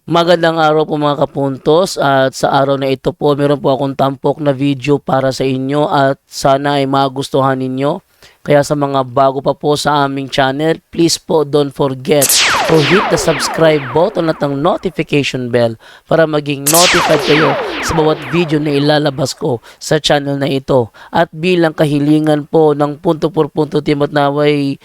Magandang araw po mga kapuntos, at sa araw na ito po meron po akong tampok na video para sa inyo at sana ay magustuhan ninyo. Kaya sa mga bago pa po sa aming channel, please po don't forget to hit the subscribe button at ang notification bell para maging notified kayo sa bawat video na ilalabas ko sa channel na ito. At bilang kahilingan po ng punto por punto team at naway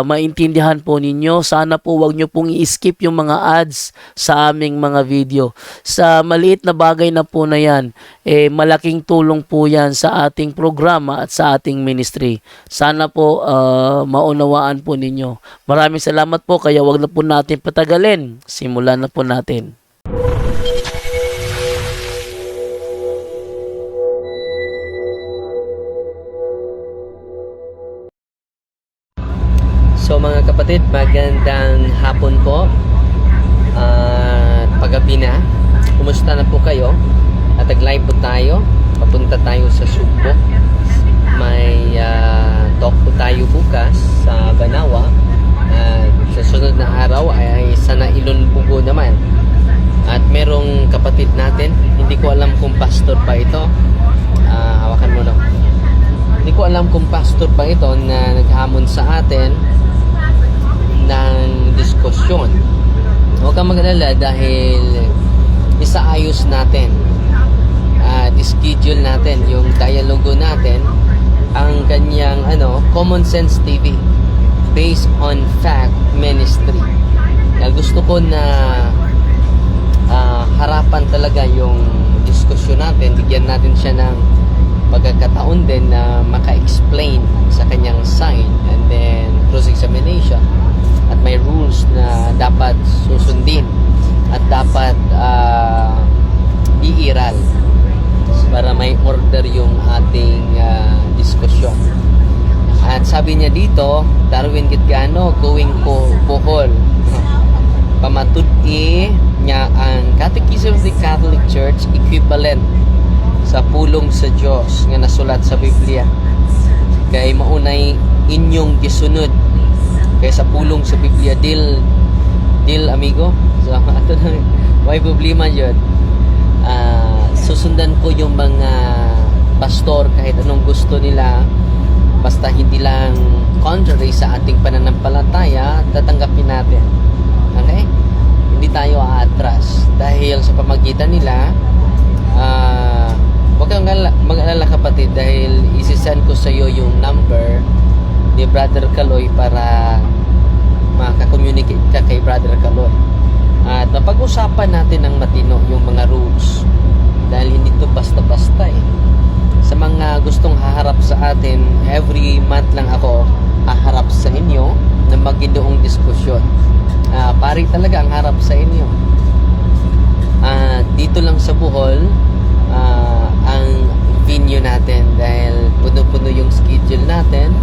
maintindihan po ninyo, sana po wag nyo pong i-skip yung mga ads sa aming mga video. Sa maliit na bagay na po na yan, malaking tulong po yan sa ating programa at sa ating ministry. Sana po maunawaan po ninyo. Maraming salamat po, kaya wag na po natin patagalin. Simulan na po natin. So mga kapatid, magandang hapon po at paggabi na. Kumusta na po kayo? At nag-live po tayo. Papunta tayo sa Subo. May talk po tayo bukas sa Banawa. At sa sunod na araw ay sa Nailonbugo naman. At merong kapatid natin, hindi ko alam kung pastor pa ito. Hawakan mo na. Hindi ko alam kung pastor pa ito na naghamon sa atin ng diskusyon. Huwag kang mag-alala dahil isaayos natin at schedule natin yung dialogo natin, ang kanyang Common Sense TV based on fact ministry. Dahil gusto ko na harapan talaga yung diskusyon natin, bigyan natin siya ng pagkakataon din na maka-explain sa kanyang side, and then cross-examination. At may rules na dapat susundin at dapat iiral para may order yung ating diskusyon. At sabi niya dito, Darwin Gitgano, going po Bohol. Pamatud-i niya ang Catechism of the Catholic Church equivalent sa pulong sa Diyos nga nasulat sa Biblia. Kay maunay inyong gisunod kaya sa pulong sa Biblia, deal amigo. So ato na may problema yun. Susundan ko yung mga pastor kahit anong gusto nila, basta hindi lang contrary sa ating pananampalataya, tatanggapin natin. Okay? Hindi tayo aatras dahil sa pamagitan nila. Huwag kang mag-alala kapatid, dahil isisend ko sa iyo yung number ni Brother Kaloy para maka-communicate ka kay Brother Kaloy. At napag-usapan natin ng matino yung mga rules, dahil hindi to basta-basta eh. Sa mga gustong haharap sa atin, every month lang ako haharap sa inyo na maginoong diskusyon. Pari talaga ang harap sa inyo. Dito lang sa Bohol, ang venue natin, dahil puno-puno yung schedule natin.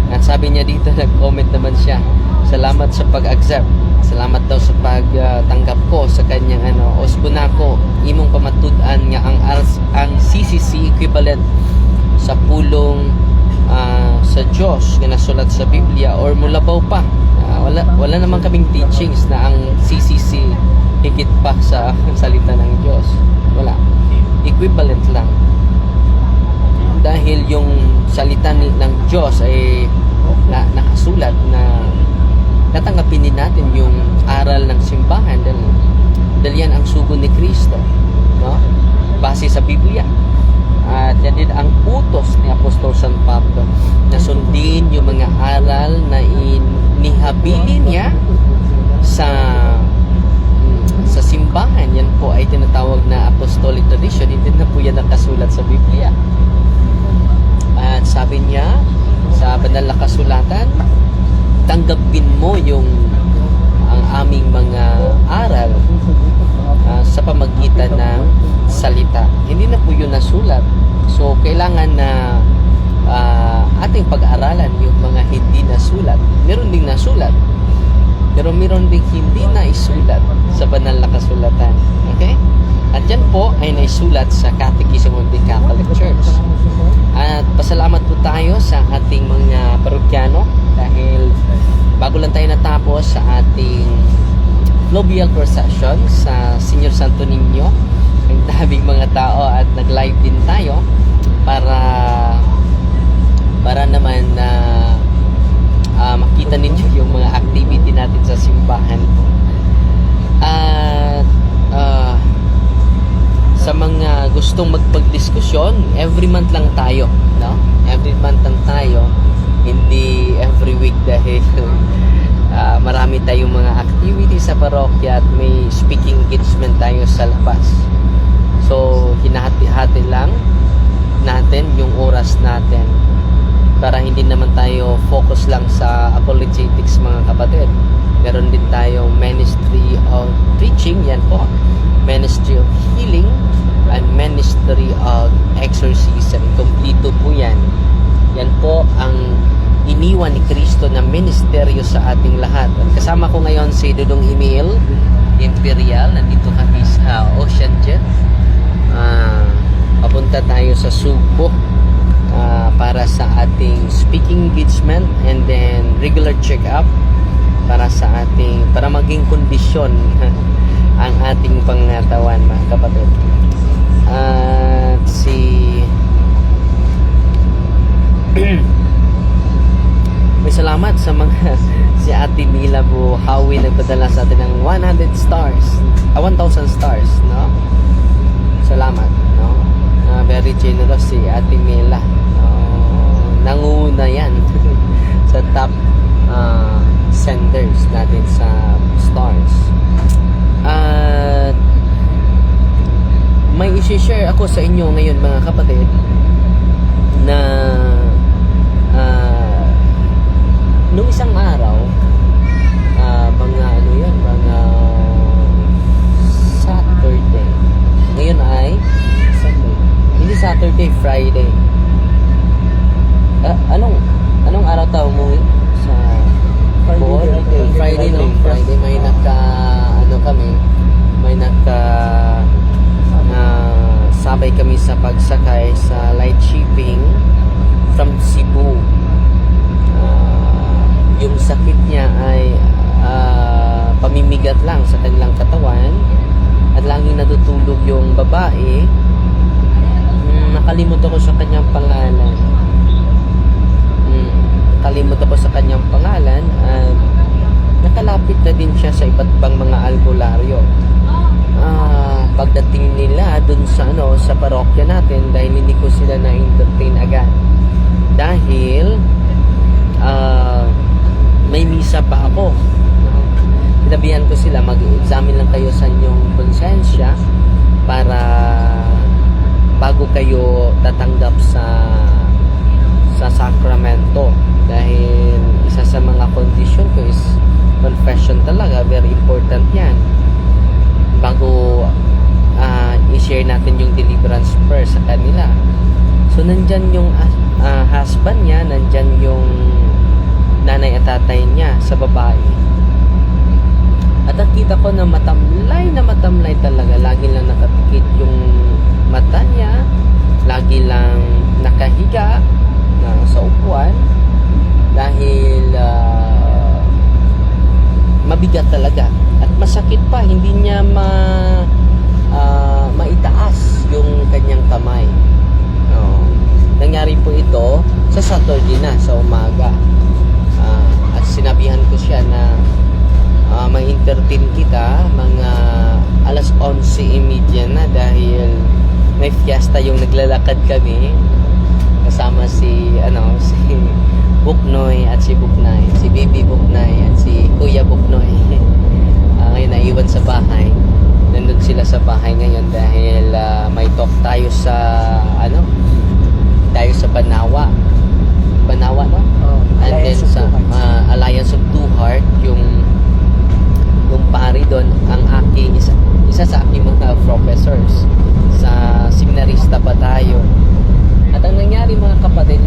At sabi niya dito, nag-comment naman siya, salamat sa pag-accept, salamat daw sa pagtanggap ko sa kanyang osbunako, imong pamatud-an nga ang CCC equivalent sa pulong sa Diyos nga nasulat sa Biblia, or mulabaw pa. Wala naman kaming teachings na ang CCC higit pa sa salita ng Diyos. Wala, equivalent lang, dahil yung salita ng Diyos ay nakasulat na tatanggapin din natin yung aral ng simbahan, dahil yan ang sugo ni Kristo, no? Base sa Biblia. At yan din ang utos ni Apostol San Pablo na sundin yung mga aral na inihabili niya sa simbahan. Yan po ay tinatawag na apostolic tradition. Hindi na po yan nakasulat sa Biblia. At sabi niya sa banal na kasulatan, tanggapin mo ang aming mga aral sa pamagitan ng salita. Hindi na po yun nasulat. So kailangan na ating pag-aralan yung mga hindi nasulat. Meron ding nasulat, pero meron ding hindi na isulat sa banal na kasulatan. Okay? At yan po ay naisulat sa Catechism of the Catholic Church. At pasalamat po tayo sa ating mga parokyano, dahil bago lang tayo natapos sa ating Fluvial Procession sa Senior Santo Niño. Ang daming mga tao at nag-live din tayo para naman na makita ninyo yung mga activity natin sa simbahan. At sa mga gustong magpagdiskusyon, every month lang tayo, no? Every month lang tayo, hindi every week dahil marami tayong mga activity sa parokya at may speaking engagement tayo sa labas. So, hinahati-hati lang natin yung oras natin para hindi naman tayo focus lang sa apologetics, mga kapatid. Meron din tayong ministry of preaching, yan po, ministry of healing, and ministry of exorcism. Kompleto po yan. Yan po ang iniwan ni Kristo na ministeryo sa ating lahat. At kasama ko ngayon si Dudong Emil Imperial. Nandito kami sa Ocean Jet. Papunta tayo sa Subo para sa ating speaking engagement and then regular check-up para maging kondisyon ang ating pangatawan, mga kapatid. At may salamat sa mga si Ate Mila Buhawi nagpadala sa atin ng 100 stars, 1,000 stars, no? Salamat, no? Very generous si Ate Mila. Nanguna yan sa top senders natin sa stars. At may isi-share ako sa inyo ngayon, mga kapatid, na nung isang araw, mga Saturday. Ngayon ay Sunday. Hindi Saturday, Friday. Anong araw tayo umuwi? Sa Friday, no? Friday may sabay kami sa pagsakay sa light shipping from Cebu. Yung sakit niya ay pamimigat lang sa kanilang katawan at laging natutulog yung babae. Nakalimot ako sa kanyang pangalan. At nakalapit na din siya sa iba't ibang mga albularyo. Pagdating nila dun sa parokya natin, dahil hindi ko sila na-entertain agad dahil may misa pa ako. Sinabihan ko sila, mag-examine lang kayo sa inyong konsensya para bago kayo tatanggap sa sakramento, dahil isa sa mga condition ko is confession talaga. Very important yan bago i-share natin yung deliverance prayer sa kanila. So nandyan yung husband niya, nandyan yung nanay at tatay niya sa babae. At nakita ko na matamlay talaga. Lagi lang nakapikit yung mata niya, lagi lang nakahiga sa upuan dahil mabigat talaga at masakit pa. Hindi niya maitaas yung kanyang kamay. Nangyari po ito sa Saturday na sa umaga. At sinabihan ko siya na may entertain kita mga alas 11:30 na dahil may fiesta yung naglalakad kami kasama si Buknoy at si Buknay, si Bibi Buknay at si Kuya Buknoy. Ngayon naiwan sa bahay. Nandun sila sa bahay ngayon dahil may talk tayo sa Banawa, no? And then sa Alliance of Two Heart, yung pari doon, ang isa sa aking mga professors sa seminarista pa tayo. At ang nangyari, mga kapatid,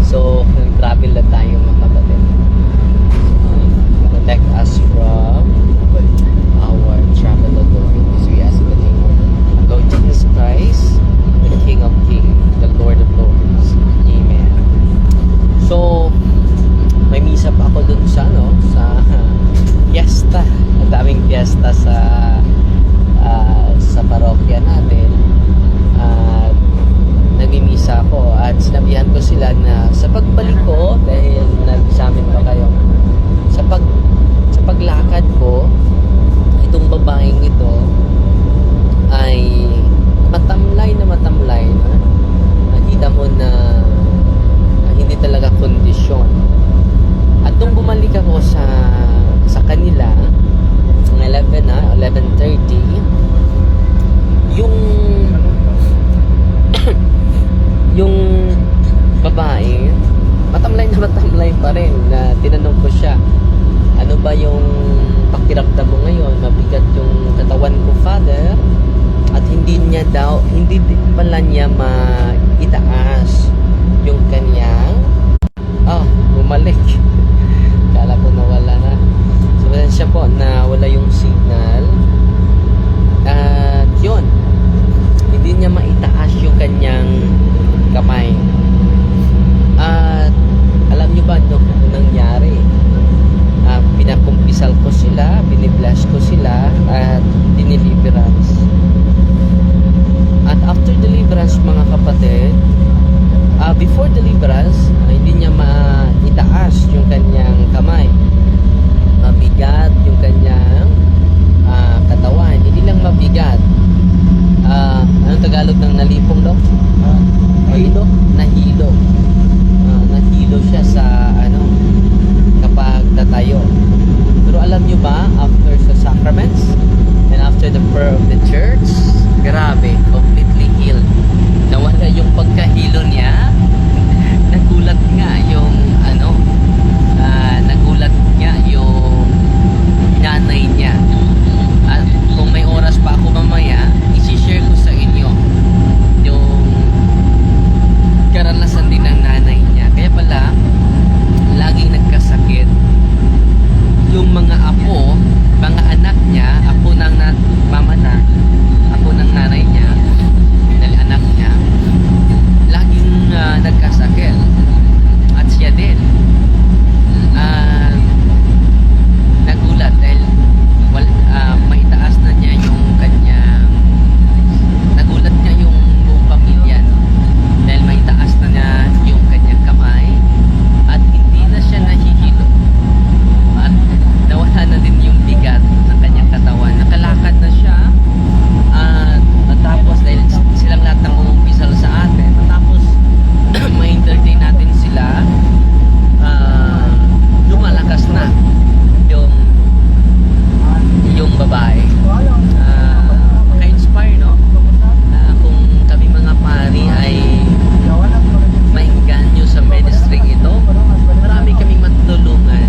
so travel na tayo, mga kapatid. Protect us from our travel authorities. We ask in the name of Lord Jesus Christ, the King of Kings, the Lord of Lords. Amen. So may misa pa ako dun sa piyesta. Ang daming piyesta sa parokya natin. At nagmimisa ako at sinabihan ko sila na sa pagbalik ko, dahil nag-examine pa kayo, sa paglakad ko, itong babaeng ito ay matamlay na matamlay, no? Nakita mo na hindi talaga kondisyon. At nung bumalik ako sa kanila, 11:30, yung babae, matamlay pa rin, na tinanong ko siya, ano ba yung pakiramdam mo ngayon? Mabigat yung katawan ko, Father. At hindi pala niya maitaas yung kanyang bumalik. Kala ko nawala na. So, siya po na wala yung signal. At yun, hindi niya maitaas yung kanyang kamay. At alam niyo ba ano nangyari? Pinakumpisal ko sila, binibless ko sila, at diniliverance. At after deliverance, mga kapatid, before deliverance, hindi niya maitaas yung kanyang kamay. Mabigat yung kanyang katawan. Hindi lang mabigat. Anong Tagalog ng nalipong daw? Nahilo? Nahilo. Nahilo siya sa kapag tatayo. Pero alam nyo ba, after sa sacraments and after the prayer of the church, grabe, completely healed. Nawala yung pagkahilo niya. Nagulat nga yung nanay niya. At kung may oras pa ako mamaya, isi-share ko sa inyo yung karanasan din ng nanay niya. Kaya pala, laging nagkasakit yung mga apo, mga anak niya, apo ng mama na, apo ng nanay niya, dahil anak niya, laging nagkasakit. At siya din nagulat dahil maitaas na niya yung kanyang, nagulat niya yung buong pamilya, no? Dahil maitaas na niya yung kanyang kamay at hindi na siya nahihilo at nawala na din yung bigat ng kanyang katawan. Nakalakad na siya at tapos dahil silang lahat ng umumpisal sa atin, tapos ma-entertain natin sila, lumalakas na yung babae. Maka-inspire, no? Kung kami mga pari ay maingganyo sa ministry ito, marami kaming matutulungan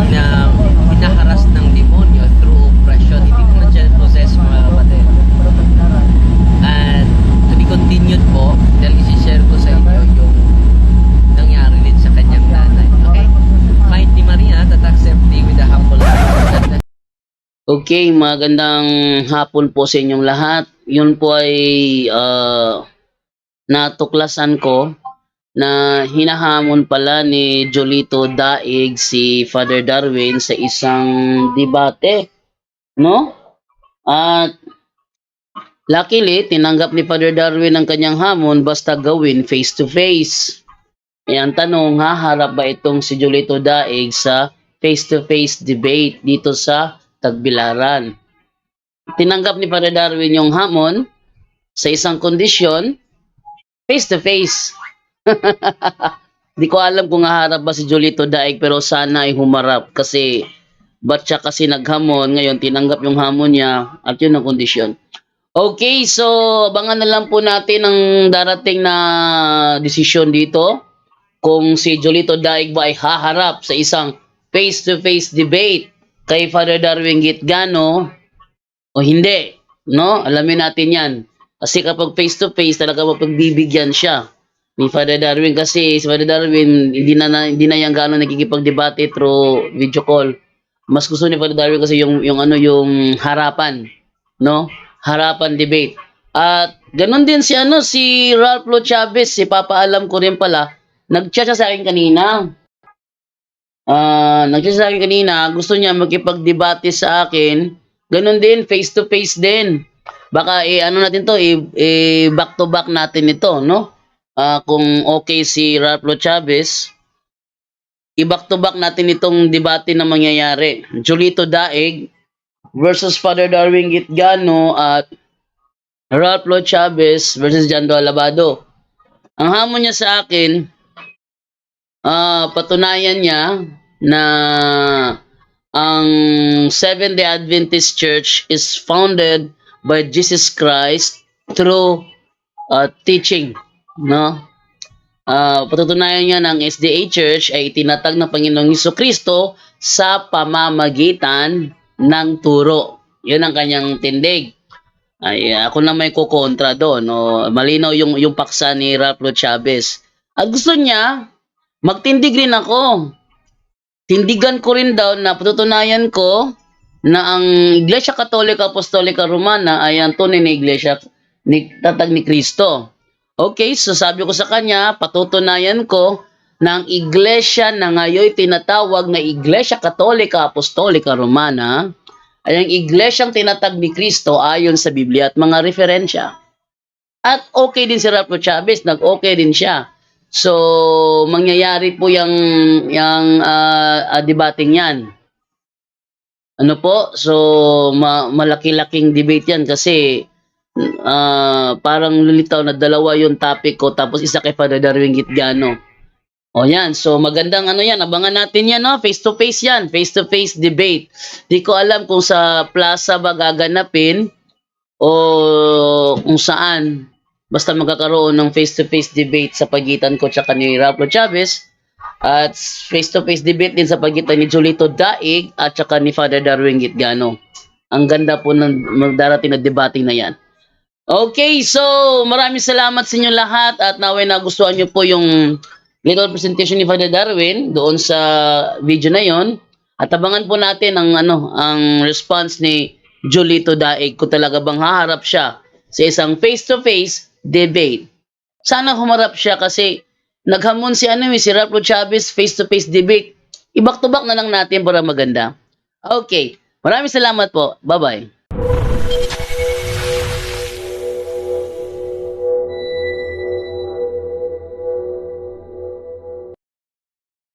na hinaharas ng demonyo through oppression. Hindi naman siya possess, mga kapatid. At to be continued po, dahil isi-share ko sa inyo yung nangyari din sa kanyang nanay. Okay? Fight ni Maria that accepting with a humble heart. Okay, magandang hapon po sa inyong lahat. Yun po ay natuklasan ko na hinahamon pala ni Jolito Daig si Father Darwin sa isang debate, no? At luckily, tinanggap ni Father Darwin ang kanyang hamon basta gawin face to face. Ayan, tanong, haharap ba itong si Jolito Daig sa face to face debate dito sa Tagbilaran? Tinanggap ni Father Darwin yung hamon sa isang kondisyon, face to face. Di ko alam kung haharap ba si Jolito Daig, pero sana ay humarap kasi ba't siya kasi naghamon, ngayon tinanggap yung hamon niya at yun ang kondisyon. Okay, so abangan na lang po natin ang darating na desisyon dito kung si Jolito Daig ba ay haharap sa isang face-to-face debate kay Father Darwin Gitgano o hindi, no? Alamin natin yan. Kasi kapag face-to-face, talaga mapagbibigyan siya ni Father Darwin, kasi si Father Darwin hindi na yan gano'n nakikipagdebate through video call. Mas gusto ni Father Darwin kasi yung harapan, no? Harapan debate. At ganun din si Ralph Lo Chavez, si papaalam ko rin pala, nag-chat siya sa akin kanina. Nagsasabi kanina, gusto niya makipagdebate sa akin. Ganun din, face to face din. Baka ano natin to, back to back natin ito, no? Kung okay si Raplo Chavez, i-back to back natin itong debate na mangyayari. Julito Daig versus Father Darwin Gitgano at Raplo Chavez versus Jando Alabado. Ang hamon niya sa akin, patunayan niya na ang Seventh-day Adventist Church is founded by Jesus Christ through teaching, no? Patutunayan niya ng SDA Church ay itinatag ng Panginoong Kristo sa pamamagitan ng turo. Yun ang kanyang tindig. Ay ako na may kukontra doon. No? Malinaw yung paksa ni Raplo Chavez. At gusto niya magtindig rin ako. Tindigan ko rin daw na patutunayan ko na ang Iglesia Katolika Apostolika Romana ay ang tunay na iglesia ni tatag ni Kristo. Okay, so sabi ko sa kanya, patutunayan ko na ang iglesia na ngayon tinatawag na Iglesia Katolika Apostolika Romana ay ang iglesyang tinatag ni Kristo ayon sa Biblia at mga referensya. At okay din si Raplo Chavez, nag-okay din siya. So, mangyayari po yung debating yan. Ano po? So, malaki-laking debate yan kasi parang lulitaw na dalawa yung topic ko tapos isa kay Father Darwin Gitgano. O yan, so magandang ano yan, abangan natin yan, no? Face to face yan, face to face debate. Di ko alam kung sa plaza ba gaganapin o kung saan. Basta magkakaroon ng face-to-face debate sa pagitan ko tsaka ni Raplo Chavez at face-to-face debate din sa pagitan ni Julito Daig at tsaka ni Father Darwin Gitgano. Ang ganda po ng darating na debate na yan. Okay, so maraming salamat sa inyo lahat at naway nagustuhan nyo po yung little presentation ni Father Darwin doon sa video na yon. At abangan po natin ang response ni Julito Daig kung talaga bang haharap siya sa isang face-to-face debate. Sana humarap siya kasi naghamon si si Raplo Chavez face-to-face debate. I-back to back na lang natin para maganda. Okay. Maraming salamat po. Bye-bye.